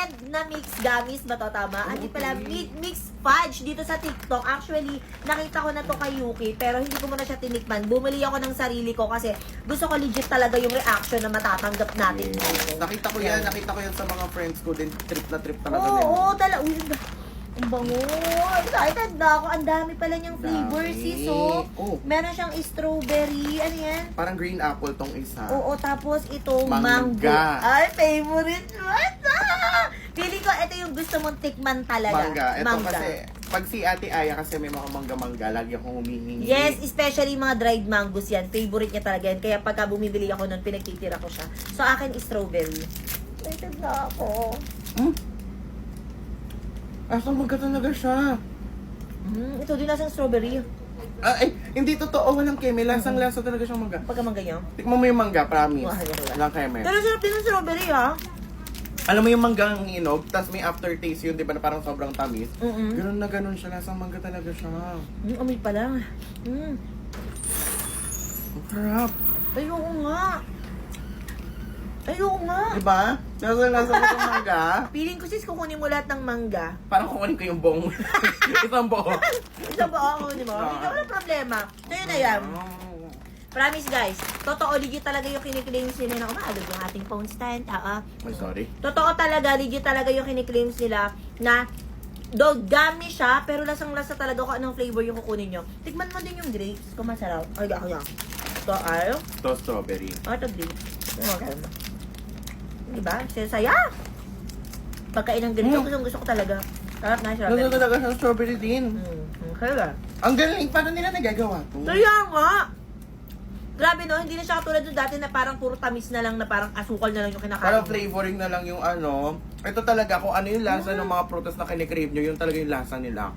blend na mix gummies ba to, tama? Hindi pala, mix fudge dito sa TikTok. Actually, nakita ko na to kay Yuki, pero hindi ko muna siya tinikman. Bumili ako ng sarili ko kasi gusto ko legit talaga yung reaction na matatanggap natin. Nakita ko yan sa mga friends ko din. Trip na trip talaga Oo, din. oo, talaga. Uy, ang bango. Excited na ako. Ang dami pala niyang flavor, Dami. sis. So, Oh. meron siyang strawberry. Ano yan? Parang green apple tong isa. Oo, tapos ito, Mangga. mango. Ay, favorite mo. Feeling ko, ito yung gusto mong tikman talaga. Mangga. Ito kasi, pag si Ate Aya kasi may mga mangga-mangga, lagi akong humihingi. Yes, especially mga dried mangoes yan. Favorite niya talaga yan. Kaya pagka bumibili ako nun, pinagtitira ko siya. So, akin is strawberry. Excited na ako. Asang mangga talaga siya. Ito din lasang strawberry. Ay, hindi totoo. Walang keme. Lasang-lasa talaga siyang mangga. Pagka mangga niya. Tikman mo yung mangga, promise. Wah, wala. Walang keme. Pero sarap din ng strawberry, ha? Alam mo yung mangga ang hinog, tas may aftertaste yun, di ba, na parang sobrang tamis. Ganun na ganun siya. Lasang mangga talaga siya. Amoy pa lang. Ang sarap. Ayoko nga. Ayoko nga. Diba? Lasang-lasa mo yung mangga. Feeling ko sis, kukunin mo lahat ng mangga. Parang kukunin ko yung buong isang buo. Isang ba ako, di ba? Hindi wala problema. So yun na yan. Promise guys, totoo legit talaga yung kiniklaim nila na umaalog yung ating phone stand. Ay, sorry. Totoo talaga, legit talaga yung kiniklaim nila na dog gummy siya, pero lasang-lasa talaga kung anong flavor yung kukunin nyo. Tikman mo din yung grapes, kung masarap. Ay, ako yan. Ito ay, Ito, strawberry. ito grapes. Diba? Saya. Pagkain ng ganito, gusto ko talaga. Sarap na, sarap Ano na. talaga siyang strawberry din. Kaya Ang galing, paano nila nagagawa to? Kaya nga! Grabe no, hindi na siya katulad doon dati na parang puro tamis na lang, na parang asukal na lang yung kinakain. Parang flavoring na lang yung ano. Ito talaga, kung ano yung lasa ng mga prutas na kinikrave nyo, yun talaga yung lasa nila.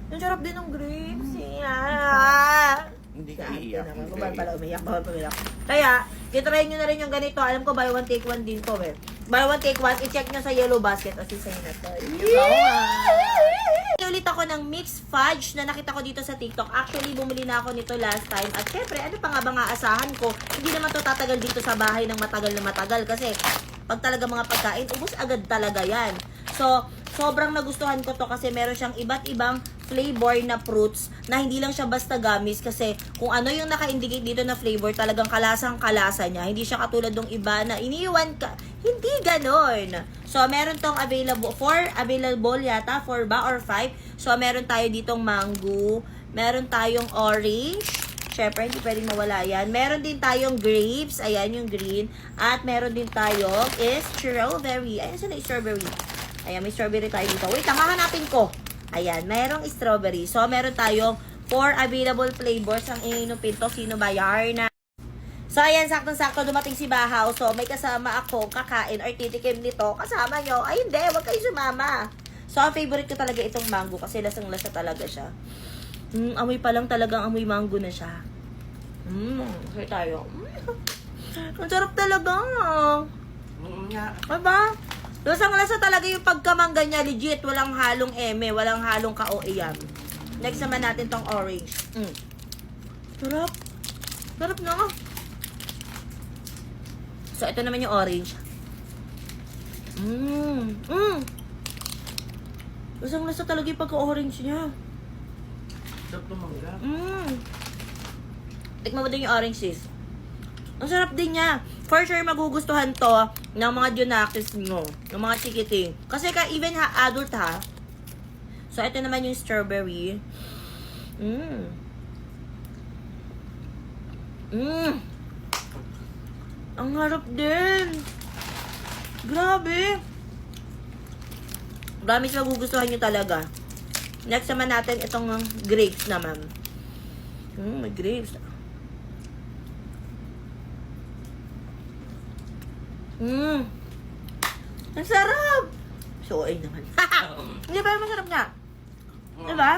Ang sarap din ng grapes. Yeah. Hindi ka iiyak. hindi ka Bawal pala iiyak. umiyak, bawal umiyak. Kaya, itry nyo na rin yung ganito. Alam ko, buy one, take one din to eh. Buy one, take one, i-check nyo sa yellow basket. O, sa'yo na to. Ulit ako ng mixed fudge na nakita ko dito sa TikTok. Actually, bumili na ako nito last time. At syempre, ano pa nga ba nga asahan ko? Hindi naman to tatagal dito sa bahay ng matagal na matagal. Kasi, pag talaga mga pagkain, ubos agad talaga yan. So, sobrang nagustuhan ko to kasi meron siyang iba't ibang flavor na fruits na hindi lang siya basta gummies kasi kung ano yung naka-indicate dito na flavor, talagang kalasang-kalasa niya. Hindi siya katulad ng iba na iniiwan ka. Hindi ganon. So, meron tong available yata, 4 ba or 5. So, meron tayo ditong mango, meron tayong orange, syempre, hindi pwedeng mawala yan. Meron din tayong grapes, ayan yung green, at meron din tayong strawberry. Ayan, saan na strawberry? Ayan, may strawberry tayo dito. Wait, hanapin ko. Ayan, merong strawberry. So, meron tayong 4 available flavors. Ang inupin to, sino ba yarn na? So, ayan, saktong-sakto dumating si Bahaw. So, may kasama ako kakain or titikim nito. Kasama nyo. Ay, hindi. Huwag kayo sumama. So, ang favorite ko talaga itong mango kasi lasang-lasa talaga siya. Amoy pa lang talagang amoy mango na siya. Okay tayo. Ang sarap talaga. Diba? Lasang-lasa talaga yung pagkamangga niya. Legit. Walang halong eme. Walang halong ka-OEM. Next naman natin tong orange. Sarap. Sarap na. So, ito naman yung orange. Lasang-lasa talaga yung pagka-orange niya. Sarap ng mangga. Tikman mo din yung orange, sis. Ang sarap din niya. For sure, magugustuhan to ng mga Junakis nyo. Ng mga chikiting. Kasi even adult ha. So, ito naman yung strawberry. Ang harap din. Grabe. Promise magugustuhan nyo talaga. Next naman natin itong grapes naman. May grapes. Ang sarap! So, ay naman. Hindi ba masarap nga? Diba?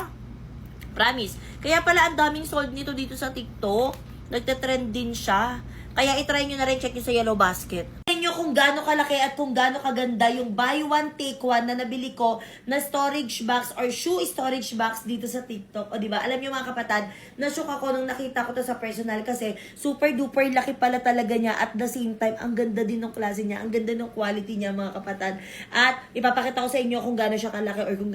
Promise. Kaya pala ang daming sold nito dito sa TikTok. Nagte-trend din siya. Kaya itry nyo na rin, check nyo sa yellow basket. Tingnan nyo kung gaano kalaki at kung gaano kaganda yung buy one take one na nabili ko na storage box or shoe storage box dito sa TikTok. O diba, alam niyo mga kapatid, na-shock ako nung nakita ko to sa personal kasi super duper laki pala talaga niya at the same time, ang ganda din ng klase niya, ang ganda ng quality niya mga kapatid. At ipapakita ko sa inyo kung gaano siya kalaki or kung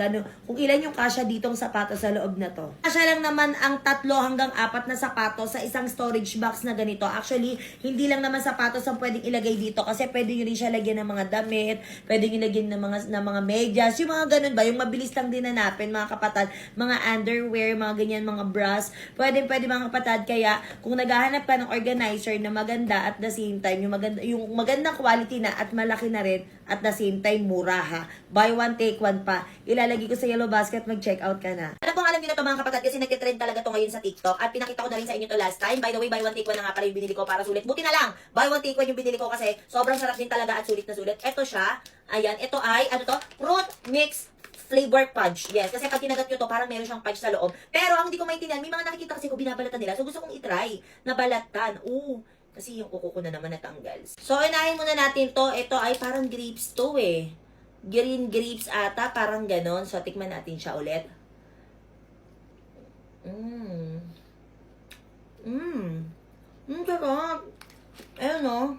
ilan yung kasya ditong sapatos sa loob na to. Kasya lang naman ang 3 hanggang 4 na sapatos sa isang storage box na ganito. Actually, hindi lang naman sapatos ang pwedeng ilagay dito kasi pwede nyo rin siya lagyan ng mga damit, pwede nyo lagyan ng mga medyas, yung mga ganun ba, yung mabilis lang din hanapin mga kapatid, mga underwear, mga ganyan, mga bras, pwede mga kapatid. Kaya kung naghahanap ka ng organizer na maganda at the same time, yung magandang quality na at malaki na rin at the same time mura ha. Buy one take one pa. Ilalagay ko sa yellow basket, mag-check out ka na. Alam kong alam niyo na to mga kapatid kasi nagtitrend talaga to ngayon sa TikTok at pinakita ko na rin sa inyo to last time. By the way, buy one take one na nga pala yung binili ko para sulit. Buti na lang, buy one take one yung binili ko kasi sobrang sarap din talaga at sulit na sulit. Ito siya, ayan, ito ay, fruit mix flavor fudge. Yes, kasi pag kinagat nyo to, parang meron siyang fudge sa loob. Pero ang hindi ko maintindihan, may mga nakikita kasi ko binabalatan nila. So gusto kong itry na balatan. Kasi yung kuko ko na naman natanggal. So inahin muna natin to. Ito ay parang grapes to eh. Green grapes ata, parang ganon. So tikman natin siya ulit. Sarap. Ayun no.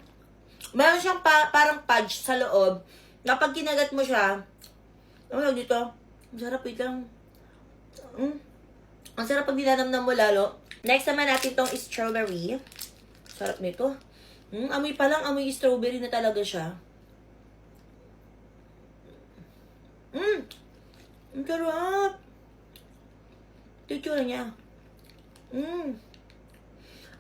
Meron siyang parang fudge sa loob. Kapag kinagat mo siya, ano dito? Ang sarap lang. Ang sarap pag dinanamnam mo lalo. Next naman natin tong strawberry. Sarap nito. Amoy pa lang, amoy strawberry na talaga siya. Ang sarap. Itsura niya.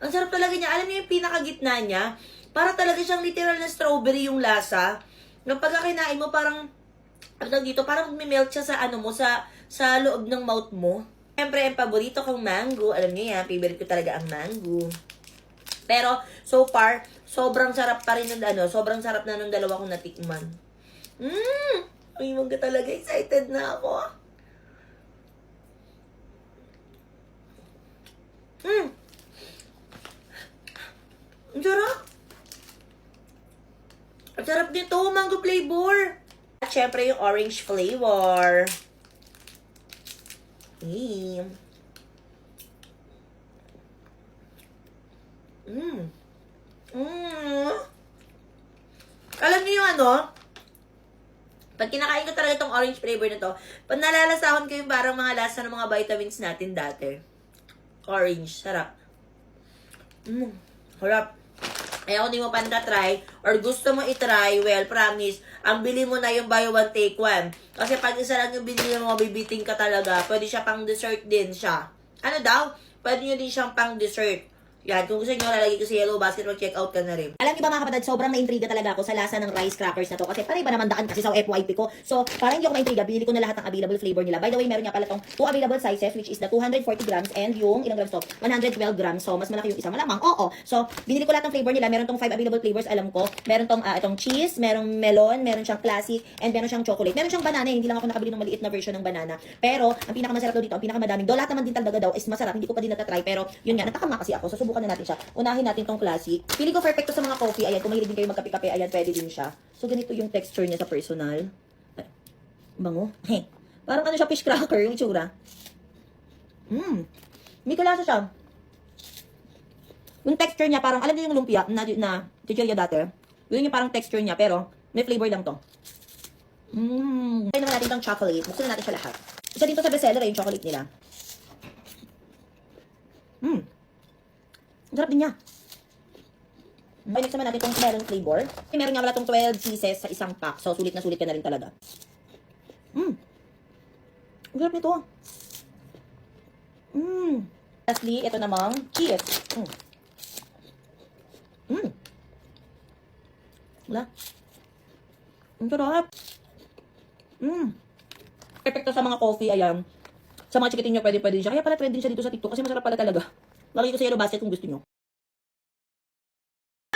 Ang sarap talaga niya. Alam niyo yung pinakagitna niya? Para talaga siyang literal na strawberry yung lasa. Nung pagkakinain mo, parang dito, parang melt siya sa sa loob ng mouth mo. Siyempre, ang paborito kong mango. Alam niyo yan, favorite ko talaga ang mango. Pero, so far, sobrang sarap pa rin sobrang sarap na nung dalawa kong natikman. Ay, mangga talaga. Excited na ako. Ang sarap. Ang sarap nito, mango flavor. At syempre yung orange flavor. Alam niyo yung pag kinakain ko talaga itong orange flavor na to, pag nalalasahon ko yung parang mga lasa ng mga vitamins natin dati. Orange, sarap. Sarap. Kaya kung di mo pa na-try, or gusto mo i-try, well, promise, ang bili mo na yung buy one, take one. Kasi pag isa lang yung binili mo, bibiting ka talaga. Pwede siya pang dessert din siya. Ano daw? Pwede nyo din siyang pang dessert. Yan, kung gusto nyo, lalagay ko sa yellow basket, mag-check out ka na rin. Alam niyo ba mga kapatid, sobrang na-intriga talaga ako sa lasa ng rice crackers na to. Kasi parang iba naman daan kasi sa FYP ko. So, parang hindi ako na-intriga, binili ko na lahat ng available flavor nila. By the way, meron nga pala tong 2 available sizes, which is the 240 grams and yung ilang grams to? 112 grams. So, mas malaki yung isa. Malamang, oo. So, binili ko lahat ng flavor nila. Meron tong 5 available flavors, alam ko. Meron tong itong cheese, merong melon, meron siyang classic, and meron siyang chocolate. Meron siyang banana, hindi lang ako nakabili ng maliit na version ng banana. Pero, ang pinakamasarap daw dito, ang pinakamadaming, lahat naman din talaga daw is masarap. Hindi ko pa din natatry, pero yun nga, natakam nga kasi ako. So, subukan na natin siya. Unahin natin tong classic. Pili ko perfecto sa mga coffee. Ayan, kung mahilig din kayo magkape-kape, ayan, pwede din siya. So, ganito yung texture niya sa personal. Ay, bango. Parang siya, fish cracker, yung itsura. May kalasa siya. Yung texture niya, parang, alam niyo yung lumpia na chichirya dati. Yun yung parang texture niya, pero may flavor lang to. Try naman natin tong chocolate. Buksan na natin siya lahat. Isa dito sa bestseller yung chocolate nila. Ang sarap din niya. Okay, next naman natin itong melon flavor. Meron nga wala itong 12 pieces sa isang pack. So, sulit na sulit ka na rin talaga. Ang sarap nito. Lastly, ito namang cheese. Wala. Ang sarap. Perfecto sa mga coffee, ayan. Sa mga chikitin nyo, pwede din siya. Kaya pala trending siya dito sa TikTok kasi masarap pala talaga. Lagay ko sa yellow basket kung gusto nyo.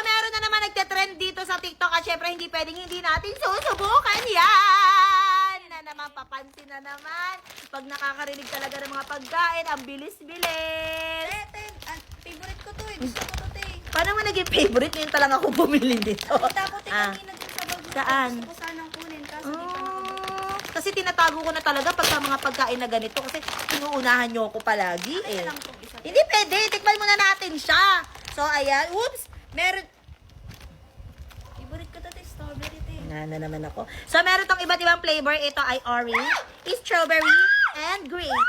Meron na naman nagte-trend dito sa TikTok at syempre hindi pwedeng hindi natin susubukan yan! Na naman, papansin na naman. Pag nakakarinig talaga ng mga pagkain, ang bilis-bilis. Favorite ko to eh. Gusto ko to eh. Paano mo naging favorite? Ngayon talaga ako bumili nito. Nakita ko kanina Saan? Gusto ko sanang kunin, kaso di pa nakabukas. Kasi tinatago ko na talaga pagka mga pagkain na ganito kasi inuunahan nyo ako palagi eh. Kaya lang itong isa. Hindi pwede, tikman muna natin siya. So, ayan, whoops, meron, Favorite ko dati, strawberry ito eh. na naman ako. So, meron tong iba't ibang flavor. Ito ay orange, strawberry, and grape.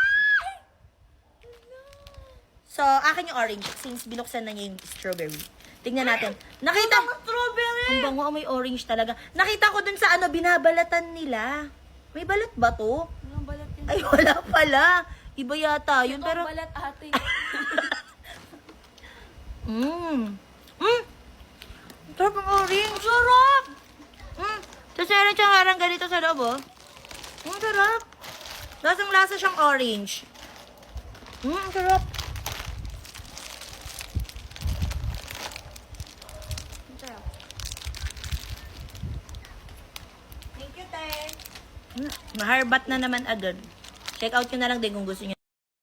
So, akin yung orange since binuksan na niya yung strawberry. Tingnan natin. Nakita mo strawberry. Ang bango, may orange talaga. Nakita ko dun sa binabalatan nila. May balat ba to? Walang balat yun. Ay, wala pala. Iba yata yun, Ito pero... balat ate. Sarap ang orange. Sarap! Tapos meron siyang harang ganito sa loob, oh. Sarap. Lasang-lasa siyang orange. Sarap. Thank you, te. Maharbat na naman agad. Check out nyo na lang din kung gusto nyo